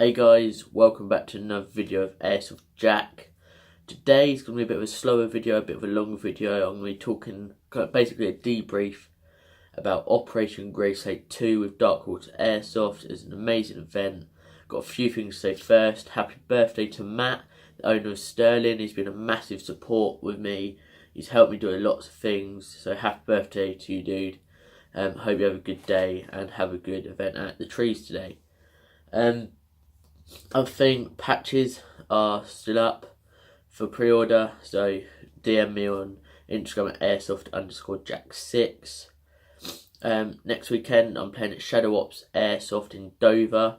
Hey guys, welcome back to another video of Airsoft Jack. Today is going to be a bit of a slower video, a bit of a longer video. I'm going to be talking basically a debrief about Operation Grace 2 with Darkwater Airsoft. It's an amazing event. Got a few things to say first. Happy birthday to Matt, the owner of Sterling. He's been a massive support with me. He's helped me do lots of things. So happy birthday to you, dude. Hope you have a good day and have a good event at the trees today. I think patches are still up for pre-order, so DM me on Instagram at airsoft_jack6. Next weekend I'm playing at Shadow Ops Airsoft in Dover,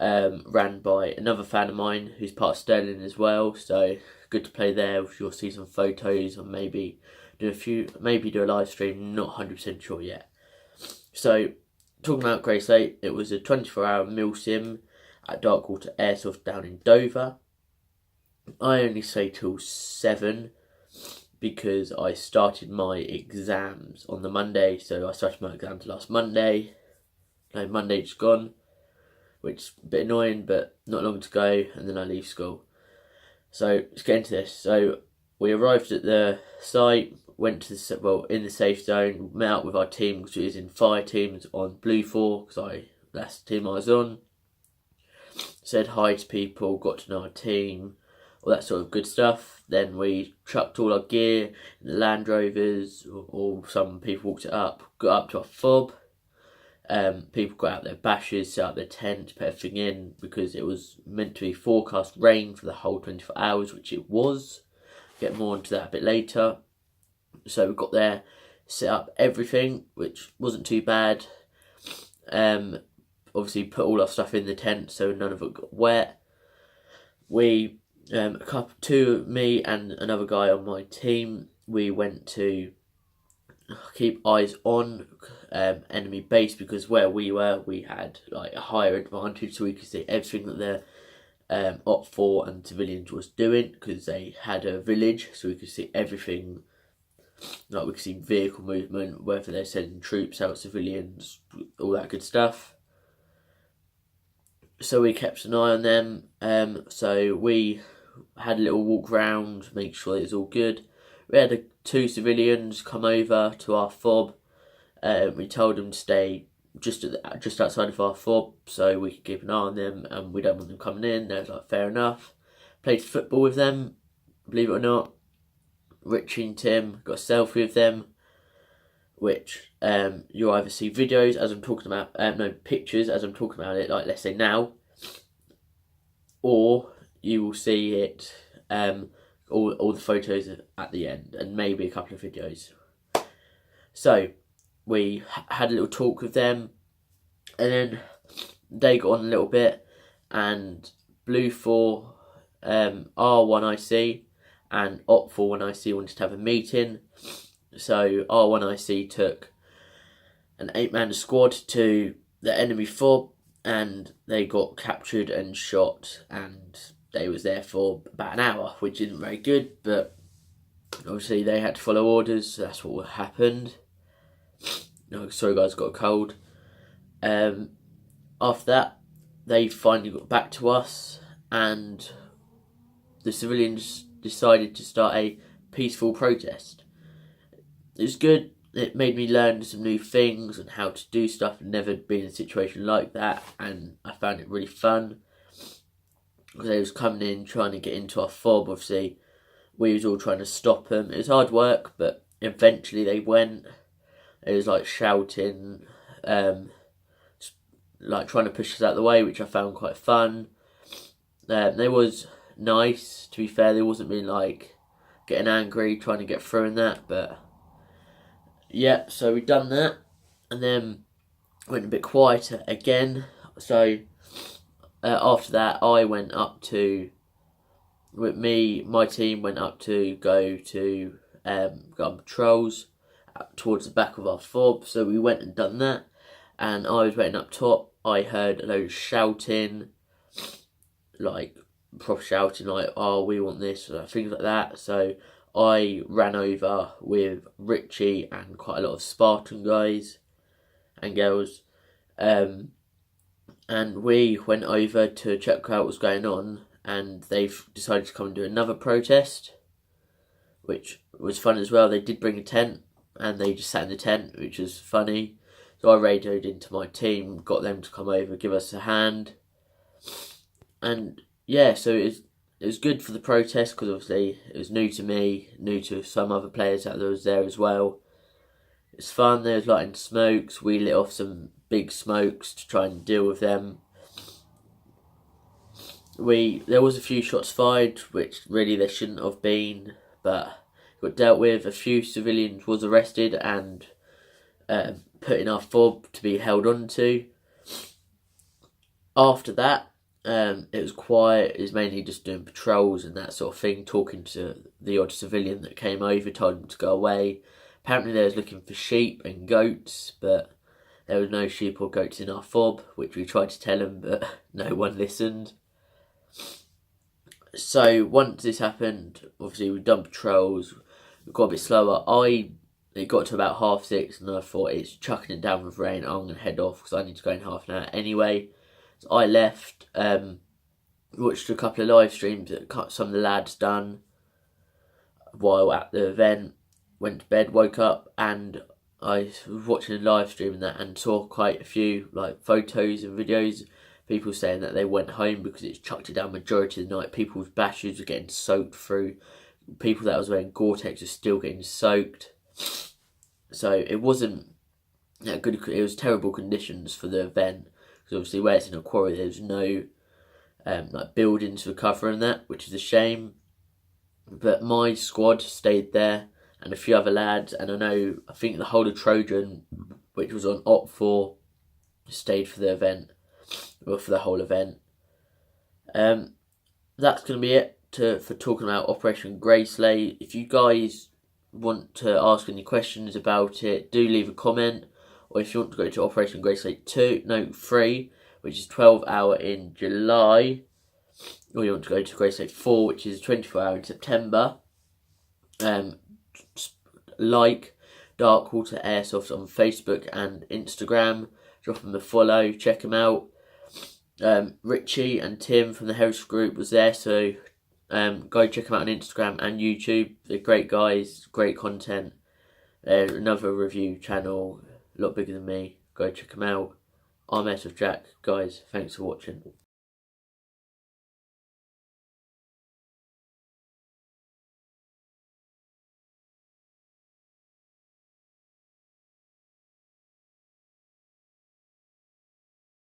ran by another fan of mine who's part of Sterling as well, so good to play there. You'll see some photos and maybe do a live stream, not 100% sure yet. So talking about Grace 8, it was a 24-hour mil sim at Darkwater Airsoft down in Dover. I only say till 7 because I started my exams on the Monday, so I started my exams last Monday. No, Monday just gone, which is a bit annoying, but not long to go, and then I leave school. So let's get into this. So we arrived at the site, went to in the safe zone, met up with our team, which is in fire teams on Blue 4, because that's the team I was on. Said hi to people, got to know our team, all that sort of good stuff. Then we chucked all our gear in the Land Rovers, or some people walked it up, got up to our fob. People got out their bashes, set up their tent, put everything in, because it was meant to be forecast rain for the whole 24 hours, which it was. Get more into that a bit later. So we got there, set up everything, which wasn't too bad. Obviously put all our stuff in the tent so none of it got wet. Me and another guy on my team, we went to keep eyes on enemy base, because where we were, we had like a higher advantage, so we could see everything that the Op 4 and civilians was doing, because they had a village, so we could see everything. Like we could see vehicle movement, whether they're sending troops out, civilians, all that good stuff. So we kept an eye on them. So we had a little walk round, make sure it was all good. We had two civilians come over to our fob. We told them to stay just outside of our fob, so we could keep an eye on them, and we don't want them coming in. They was like, fair enough. Played football with them, believe it or not. Richie and Tim got a selfie with them, which you'll either see videos as I'm talking about, pictures as I'm talking about it, like let's say now, or you will see it, all the photos at the end, and maybe a couple of videos. So we had a little talk with them, and then they got on a little bit, and Blue 4, R1IC, and Op 4 1IC wanted to have a meeting. So R1IC took an 8-man squad to the enemy fob, and they got captured and shot, and they was there for about an hour, which isn't very good, but obviously they had to follow orders, so that's what happened. No, sorry guys, got a cold. After that, they finally got back to us, and the civilians decided to start a peaceful protest. It was good. It made me learn some new things and how to do stuff. I've never been in a situation like that, and I found it really fun. Because they was coming in, trying to get into our fob. Obviously, we was all trying to stop them. It was hard work, but eventually they went. It was like shouting, like trying to push us out of the way, which I found quite fun. They was nice, to be fair. They wasn't being like getting angry, trying to get through and that, but yeah, so we done that, and then went a bit quieter again. So after that, my team went up to go on patrols towards the back of our fob. So we went and done that, and I was waiting up top. I heard a load of shouting, like proper shouting, like, oh, we want this, things like that. So I ran over with Richie and quite a lot of Spartan guys and girls, and we went over to check out what's going on, and they've decided to come and do another protest, which was fun as well. They did bring a tent, and they just sat in the tent, which was funny. So I radioed into my team, got them to come over, give us a hand, and yeah, so it was good for the protest, because obviously it was new to me, new to some other players that was there as well. It's fun. There was lighting smokes. We lit off some big smokes to try and deal with them. There was a few shots fired, which really there shouldn't have been, but got dealt with. A few civilians was arrested and put in our fob to be held on to. After that, it was quiet. It was mainly just doing patrols and that sort of thing, talking to the odd civilian that came over, told them to go away. Apparently they was looking for sheep and goats, but there was no sheep or goats in our fob, which we tried to tell them, but no one listened. So once this happened, obviously we've done patrols, we got a bit slower. It got to about 6:30 and I thought, it's chucking it down with rain, I'm going to head off because I need to go in half an hour anyway. So I left, watched a couple of live streams that some of the lads done while at the event, went to bed, woke up, and I was watching a live stream and that, and saw quite a few like photos and videos, people saying that they went home because it's chucked it down majority of the night. People's bashes were getting soaked through. People that was wearing Gore-Tex were still getting soaked. So it wasn't that good. It was terrible conditions for the event, because obviously where it's in a quarry, there's no like buildings for cover and that, which is a shame. But my squad stayed there, and a few other lads, and I think the whole of Trojan, which was on Op 4, stayed for the event, or for the whole event. That's going to be it for talking about Operation Greyslate. If you guys want to ask any questions about it, do leave a comment, or if you want to go to Operation Greyslate 3, which is 12 hour in July, or you want to go to Greyslate 4, which is 24 hour in September, like Darkwater Airsoft on Facebook and Instagram, drop them a follow, check them out. Richie and Tim from the Heritage Group was there, so go check them out on Instagram and YouTube. They're great guys, great content. They're another review channel, a lot bigger than me. Go check them out. I'm Airsoft Jack. Guys, thanks for watching.